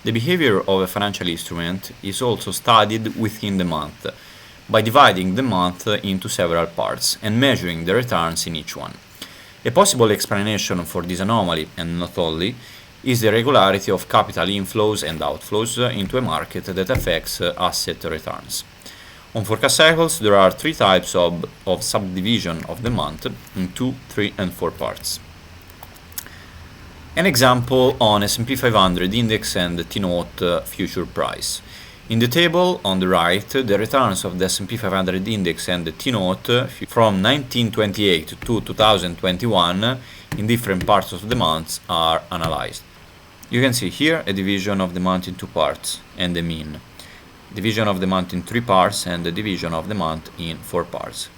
The behavior of a financial instrument is also studied within the month, by dividing the month into several parts and measuring the returns in each one. A possible explanation for this anomaly, and not only, is the regularity of capital inflows and outflows into a market that affects asset returns. On forecast cycles, there are three types of subdivision of the month in 2, 3, and 4 parts. An example on S&P 500 index and the T-note future price. In the table on the right, the returns of the S&P 500 index and the T-note from 1928 to 2021 in different parts of the months are analyzed. You can see here a division of the month in 2 parts and the mean, division of the month in 3 parts and the division of the month in 4 parts.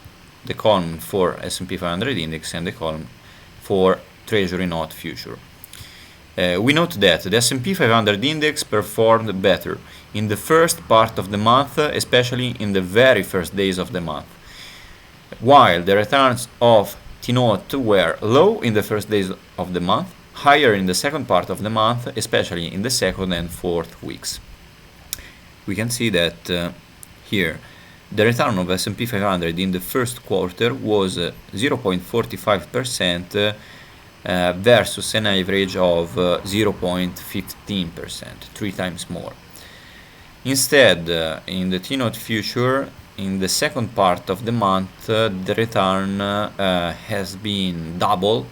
The column for S&P 500 index and the column for Treasury note future. We note that the S&P 500 index performed better in the first part of the month, especially in the very first days of the month, while the returns of T-note were low in the first days of the month, higher in the second part of the month, especially in the second and fourth weeks. We can see that here the return of S&P 500 in the first quarter was 0.45%, versus an average of 0.15%, 3 times more. Instead, in the T-note future, in the second part of the month, the return has been double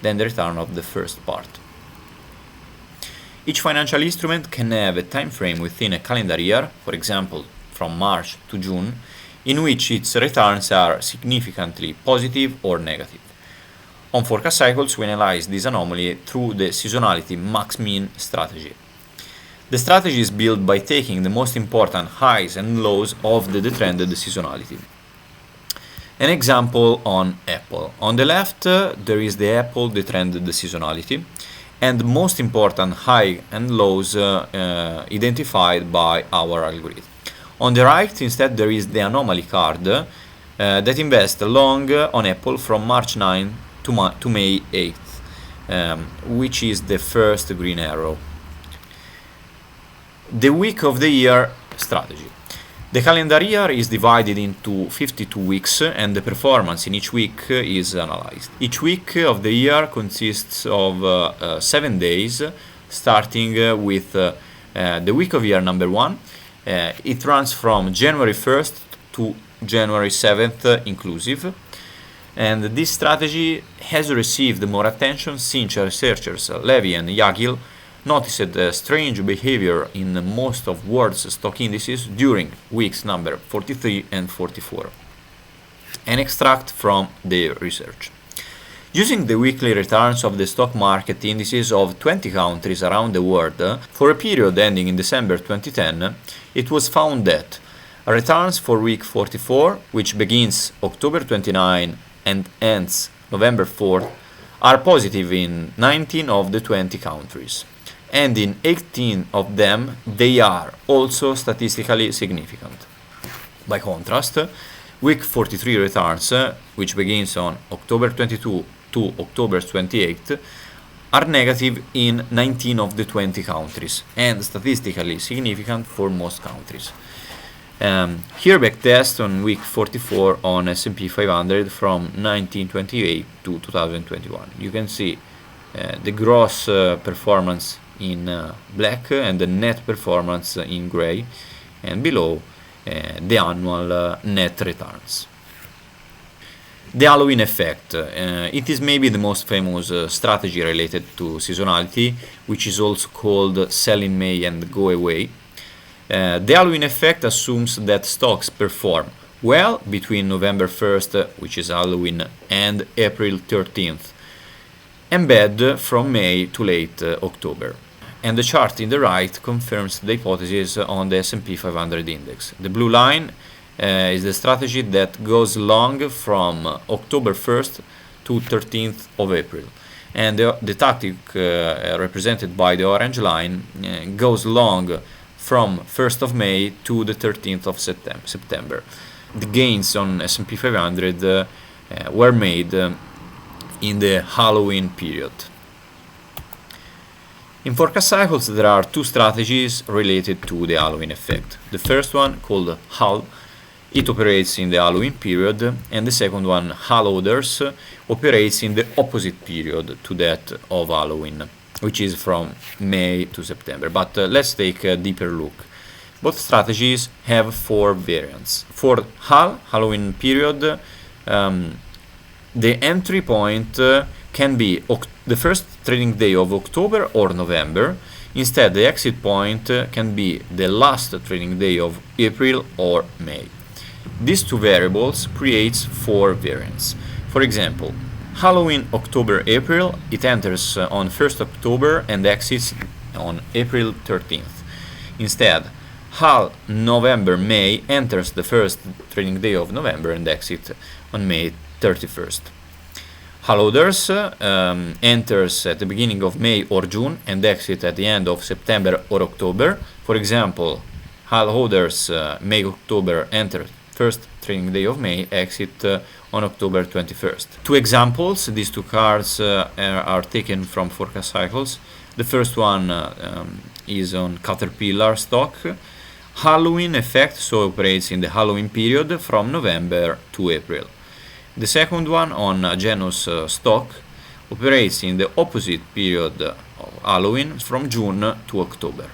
than the return of the first part. Each financial instrument can have a time frame within a calendar year, for example, from March to June, in which its returns are significantly positive or negative. On forecast cycles, we analyze this anomaly through the seasonality max-min strategy. The strategy is built by taking the most important highs and lows of the detrended seasonality. An example on Apple. On the left, there is the Apple detrended seasonality and the most important high and lows identified by our algorithm. On the right, instead, there is the anomaly card that invests long on Apple from March 9 to May 8th, which is the first green arrow. The week of the year strategy. The calendar year is divided into 52 weeks and the performance in each week is analyzed. Each week of the year consists of 7 days, starting with the week of year number 1. It runs from January 1st to January 7th inclusive. And this strategy has received more attention since researchers Levy and Yagil noticed strange behavior in most of world's stock indices during weeks number 43 and 44. An extract from their research. Using the weekly returns of the stock market indices of 20 countries around the world for a period ending in December 2010, it was found that returns for week 44, which begins October 29 and ends November 4th, are positive in 19 of the 20 countries, and in 18 of them they are also statistically significant. By contrast, week 43 returns, which begins on October 22 to October 28, are negative in 19 of the 20 countries, and statistically significant for most countries. Here backtest on week 44 on S&P 500 from 1928 to 2021. You can see the gross performance in black and the net performance in gray, and below the annual net returns. The Halloween effect. It is maybe the most famous strategy related to seasonality, which is also called sell in May and go away. The Halloween effect assumes that stocks perform well between November 1st, which is Halloween, and April 13th, and bad from May to late October. And the chart in the right confirms the hypothesis on the S&P 500 index. The blue line is the strategy that goes long from October 1st to 13th of April. And the tactic represented by the orange line goes long from 1st of May to the 13th of September. The gains on S&P 500 were made in the Halloween period. In forecast cycles, there are two strategies related to the Halloween effect. The first one, called HAL, it operates in the Halloween period, and the second one, HAL orders, operates in the opposite period to that of Halloween, which is from May to September. But let's take a deeper look. Both strategies have four variants. For HAL, Halloween period, the entry point can be the first trading day of October or November. Instead, the exit point can be the last trading day of April or May. These two variables creates four variants. For example, Halloween October-April, it enters on 1st October and exits on April 13th. Instead, HAL November-May enters the first trading day of November and exits on May 31st. HAL orders enters at the beginning of May or June and exit at the end of September or October. For example, HAL orders May-October enter first trading day of May, exit on October 21st. Two examples, these two cards are taken from forecast cycles. The first one is on Caterpillar stock. Halloween effect so operates in the Halloween period from November to April. The second one on Genus stock operates in the opposite period of Halloween from June to October.